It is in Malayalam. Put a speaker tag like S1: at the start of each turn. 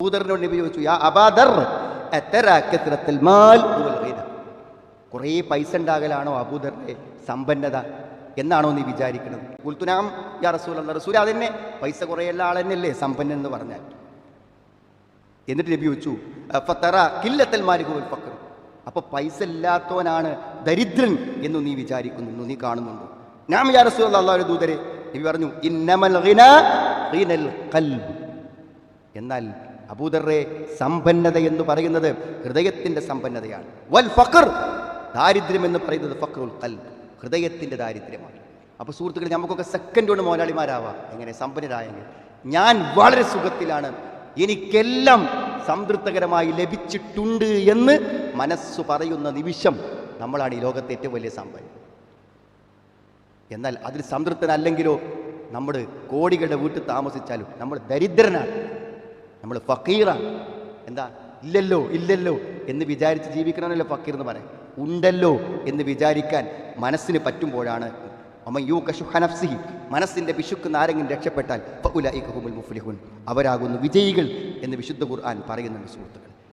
S1: അബൂദറിനോട് നബി ചോദിച്ചു, യാ അബാദർ അതറാ കത്റത്തുൽ മാൽ വൽ ഗിന, കുറേ പൈസ ഉണ്ടാകലാണോ അബൂദറിന്റെ സമ്പന്നത എന്നാണോ നീ വിചാരിക്കുന്നത്? ഖുൽതുനാം യാ റസൂലല്ലാഹ്, റസൂൽ അതന്നെ, പൈസ കുറേയുള്ള ആൾ തന്നെയല്ലേ സമ്പന്നൻ എന്ന് പറഞ്ഞാൽ. എന്നിട്ട് നബി ചോദിച്ചു, ഫതറാ ഖില്ലത്തുൽ മാലി വൽ ഫഖർ, അപ്പോൾ പൈസ ഇല്ലാത്തവനാണ് ദരിദ്രൻ എന്ന് നീ വിചാരിക്കുന്നു, നീ കാണുന്നുണ്ടോ? നാം യാ റസൂലല്ലാഹ്, അല്ലാഹുവിന്റെ ദൂതരെ. നബി പറഞ്ഞു, ഇന്നമൽ ഗിന ഗിനൽ ഖൽബ്, എന്നാൽ അബൂദർറെ സമ്പന്നത എന്ന് പറയുന്നത് ഹൃദയത്തിന്റെ സമ്പന്നതയാണ്. വൽ ഫഖർ, ദാരിദ്ര്യം എന്ന് പറയുന്നത് ഫഖറുൽ ഖൽബ്, ഹൃദയത്തിന്റെ ദാരിദ്ര്യമാണ്. അപ്പോൾ സുഹൃത്തുക്കളെ, നമുക്കൊക്കെ സെക്കൻഡ് കൊണ്ട് മുതലാളിമാരാവാം. എങ്ങനെ? സമ്പന്നരായെങ്കിൽ. ഞാൻ വളരെ സുഖത്തിലാണ്, എനിക്കെല്ലാം സംതൃപ്തകരമായി ലഭിച്ചിട്ടുണ്ട് എന്ന് മനസ്സ് പറയുന്ന നിമിഷം നമ്മളാണ് ഈ ലോകത്തെ ഏറ്റവും വലിയ സമ്പന്നൻ. എന്നാൽ അതിൽ സംതൃപ്തനല്ലെങ്കിലോ, നമ്മൾ കോടികളുടെ വീട്ടിൽ താമസിച്ചാലും നമ്മൾ ദരിദ്രനാണ്, നമ്മൾ ഫക്കീറാണ്. എന്താ? ഇല്ലല്ലോ ഇല്ലല്ലോ എന്ന് വിചാരിച്ച് ജീവിക്കണമെന്നല്ലോ ഫക്കീർ എന്ന് പറയാം. ഉണ്ടല്ലോ എന്ന് വിചാരിക്കാൻ മനസ്സിന് പറ്റുമ്പോഴാണ് മനസ്സിന്റെ പിശുക്ക് ആരെങ്കിലും രക്ഷപ്പെട്ടാൽ അവരാകുന്നു വിജയികൾ എന്ന് വിശുദ്ധ ഖുർആൻ പറയുന്നുണ്ട് സുഹൃത്തുക്കൾ.